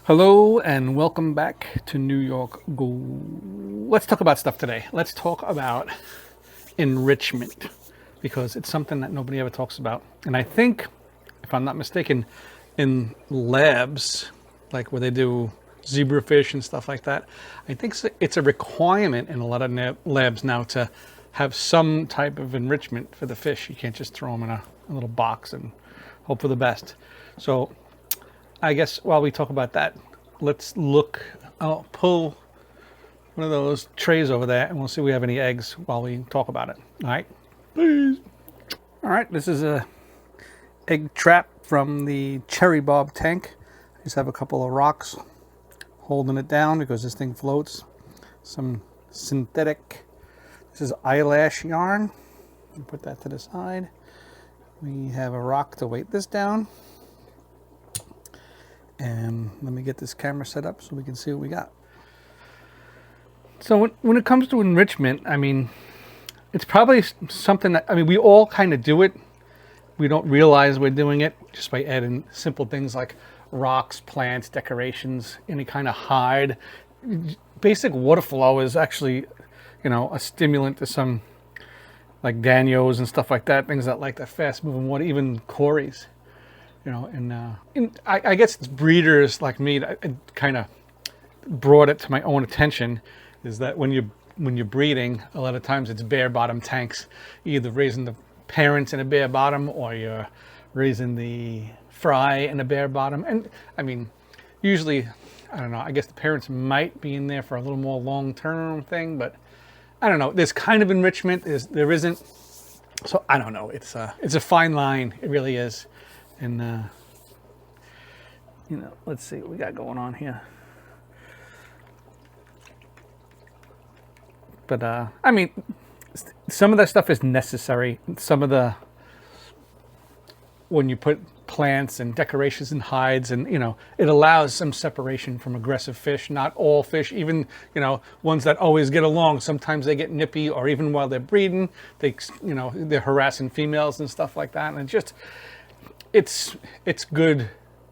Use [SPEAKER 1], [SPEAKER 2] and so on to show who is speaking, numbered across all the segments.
[SPEAKER 1] Hello and welcome back to New York Go. Let's talk about stuff today. Let's talk about enrichment because it's something that nobody ever talks about. And I think, if I'm not mistaken, in labs, like where they do zebrafish and stuff like that, I think it's a requirement in a lot of labs now to have some type of enrichment for the fish. You can't just throw them in a little box and hope for the best. So I guess while we talk about that, let's look. I'll pull one of those trays over there and we'll see if we have any eggs while we talk about it. All right, please. All right, this is a egg trap from the cherry barb tank. I just have a couple of rocks holding it down because this thing floats. Some synthetic, this is eyelash yarn. Put that to the side. We have a rock to weight this down. And let me get this camera set up so we can see what we got. So when it comes to enrichment, I mean, it's probably something that, I mean, we all kind of do it. We don't realize we're doing it just by adding simple things like rocks, plants, decorations, any kind of hide. Basic water flow is actually, you know, a stimulant to some like danios and stuff like that, things that like that fast moving water, even cories. You know, and I guess it's breeders like me that kind of brought it to my own attention, is that when you're breeding, a lot of times it's bare bottom tanks. You're either raising the parents in a bare bottom or you're raising the fry in a bare bottom. And I mean, usually, I don't know, I guess the parents might be in there for a little more long-term thing, but I don't know. There's kind of enrichment, there isn't. So I don't know. It's a fine line. It really is. And, you know, let's see what we got going on here. But, I mean, some of that stuff is necessary. Some of the, when you put plants and decorations and hides and, you know, it allows some separation from aggressive fish. Not all fish, even, you know, ones that always get along. Sometimes they get nippy, or even while they're breeding, they, you know, they're harassing females and stuff like that. And it just, it's good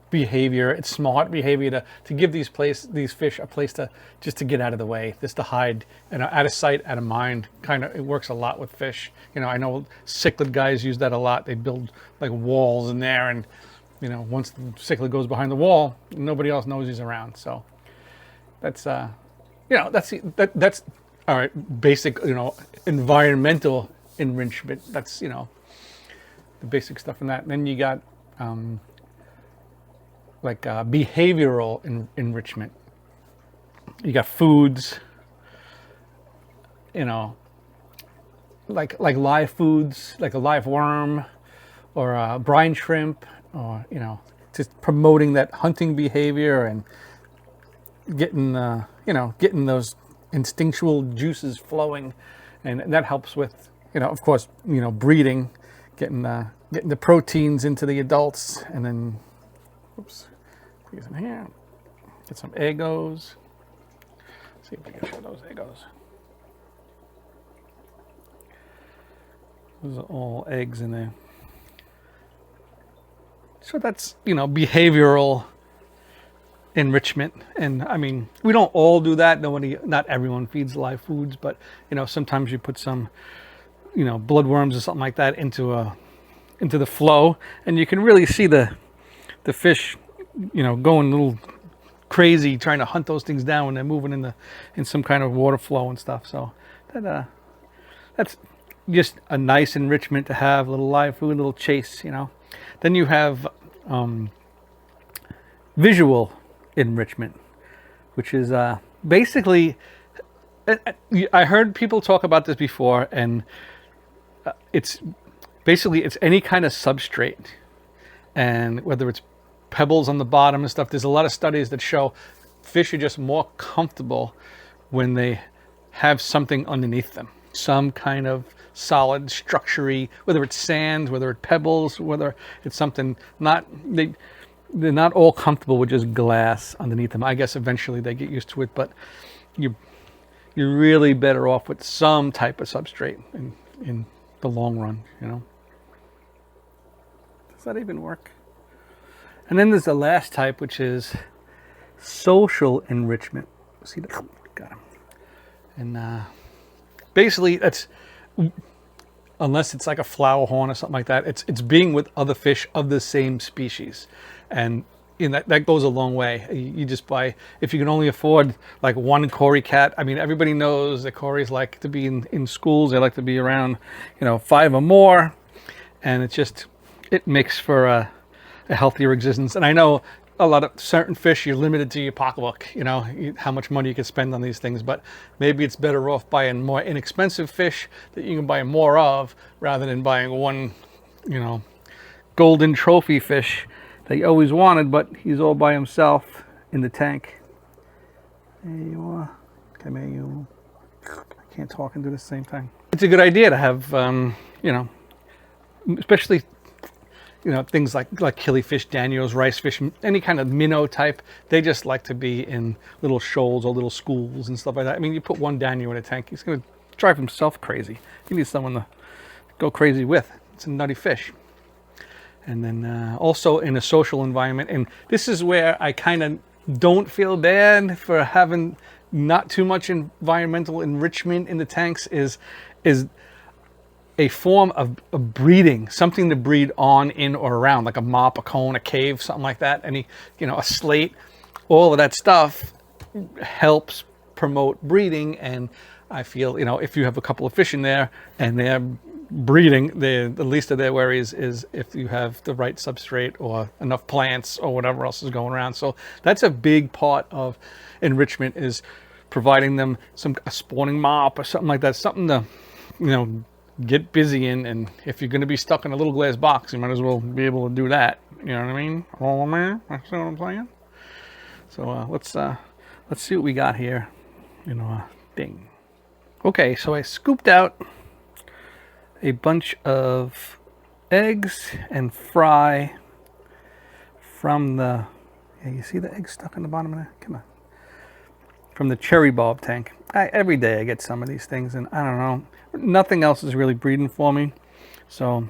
[SPEAKER 1] behavior. It's smart behavior to give these fish a place to just to get out of the way, just to hide, and out of sight, out of mind. Kind of, it works a lot with fish. You know, I know cichlid guys use that a lot. They build like walls in there, and you know, once the cichlid goes behind the wall, nobody else knows he's around. So that's you know, that's all right. Basic, you know, environmental enrichment. That's, you know, the basic stuff in that. And then you got like behavioral enrichment. You got foods, you know, like live foods, like a live worm or a brine shrimp, or, you know, just promoting that hunting behavior and getting you know, getting those instinctual juices flowing, and that helps with, you know, of course, you know, breeding. Getting the proteins into the adults, and then, oops, put these in here. Get some Eggos. See if I can show those Eggos. Those are all eggs in there. So that's, you know, behavioral enrichment. And I mean, we don't all do that. Not everyone feeds live foods, but, you know, sometimes you put some, you know, bloodworms or something like that into the flow, and you can really see the fish, you know, going a little crazy trying to hunt those things down when they're moving in some kind of water flow and stuff. So that's just a nice enrichment to have, a little live food, a little chase, you know. Then you have visual enrichment, which is basically, I heard people talk about this before, and it's basically, it's any kind of substrate, and whether it's pebbles on the bottom and stuff. There's a lot of studies that show fish are just more comfortable when they have something underneath them, some kind of solid structure-y, whether it's sand, whether it's pebbles, whether it's something. They're not all comfortable with just glass underneath them. I guess eventually they get used to it, but you're really better off with some type of substrate in the long run, you know. Does that even work? And then there's the last type, which is social enrichment. See that? Got him. And basically, that's, unless it's like a flower horn or something like that, it's being with other fish of the same species, and that goes a long way. You just buy, if you can only afford like one Cory cat. I mean, everybody knows that Corys like to be in schools. They like to be around, 5 or more, and it makes for a healthier existence. And I know a lot of certain fish, you're limited to your pocketbook, how much money you can spend on these things, but maybe it's better off buying more inexpensive fish that you can buy more of, rather than buying one, golden trophy fish that you always wanted, but he's all by himself in the tank. There you are. Come here, you. I can't talk and do this at the same time. It's a good idea to have, especially, things like killifish, Daniels, rice fish, any kind of minnow type. They just like to be in little shoals or little schools and stuff like that. I mean, you put one Daniel in a tank, he's going to drive himself crazy. You need someone to go crazy with. It's a nutty fish. And then also in a social environment, and this is where I kind of don't feel bad for having not too much environmental enrichment in the tanks, is a form of breeding, something to breed on, in, or around, like a mop, a cone, a cave, something like that. Any, a slate, all of that stuff helps promote breeding. And I feel, if you have a couple of fish in there and they're breeding, the least of their worries is if you have the right substrate or enough plants or whatever else is going around. So that's a big part of enrichment, is providing them a spawning mop or something like that, something to, get busy in. And if you're going to be stuck in a little glass box, you might as well be able to do that. You know what I mean? Oh man, that's what I'm saying. So let's see what we got here. Ding. Okay, so I scooped out a bunch of eggs and fry from the, you see the eggs stuck in the bottom of that? Come on. From the cherry bulb tank. Every day I get some of these things, and I don't know, nothing else is really breeding for me, so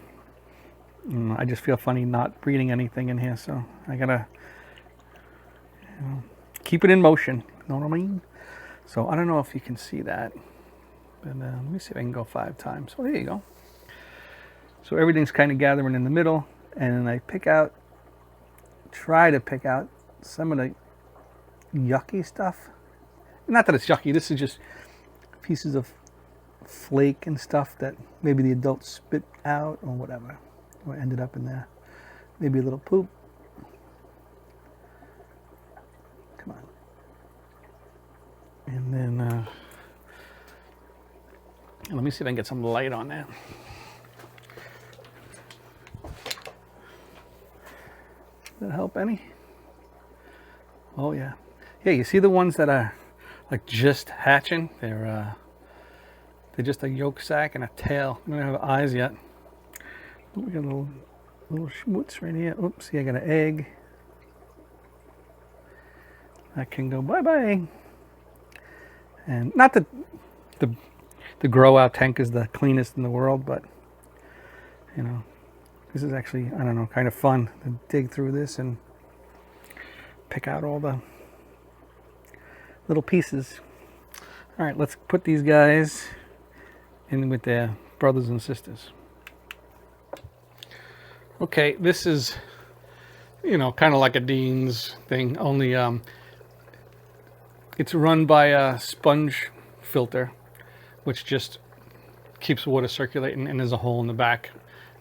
[SPEAKER 1] I just feel funny not breeding anything in here. So I gotta keep it in motion, you know what I mean? So I don't know if you can see that, but let me see if I can go 5 times. Oh, there you go. So everything's kind of gathering in the middle, and I try to pick out some of the yucky stuff. Not that it's yucky, this is just pieces of flake and stuff that maybe the adults spit out or whatever, or ended up in there. Maybe a little poop. Come on. And then, let me see if I can get some light on that. Does that help any? Oh yeah. Yeah, you see the ones that are like just hatching? They're just a yolk sac and a tail. They don't have eyes yet. Oh, we got a little schmutz right here. Oops, see, I got an egg. That can go bye-bye. And not that the grow out tank is the cleanest in the world, but this is actually, I don't know, kind of fun to dig through this and pick out all the little pieces. All right, let's put these guys in with their brothers and sisters. Okay, this is, kind of like a Dean's thing, only it's run by a sponge filter, which just keeps water circulating, and there's a hole in the back,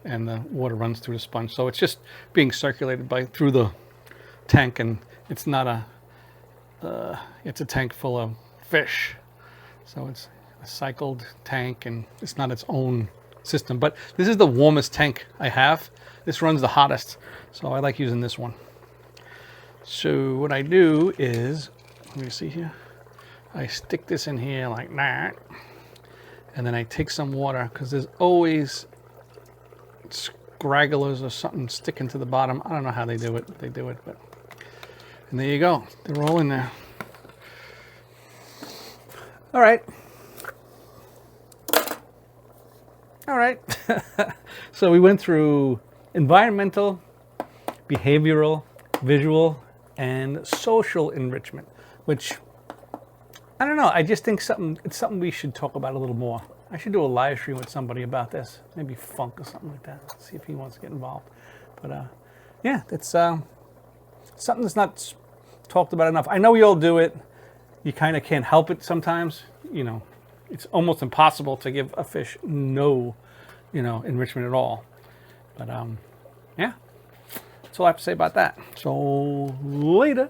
[SPEAKER 1] and the water runs through the sponge. So it's just being circulated through the tank, and it's not it's a tank full of fish. So it's a cycled tank, and it's not its own system. But this is the warmest tank I have. This runs the hottest, so I like using this one. So what I do is, let me see here, I stick this in here like that, and then I take some water, because there's always scragglers or something sticking to the bottom. I don't know how they do it, but, and there you go, they're all in there. All right. So we went through environmental, behavioral, visual, and social enrichment, which I don't know. I just think it's something we should talk about a little more. I should do a live stream with somebody about this, maybe Funk or something like that. Let's see if he wants to get involved. But yeah, it's something that's not talked about enough. I know we all do it. You kind of can't help it sometimes. You know, it's almost impossible to give a fish no, enrichment at all. But yeah, that's all I have to say about that. So later.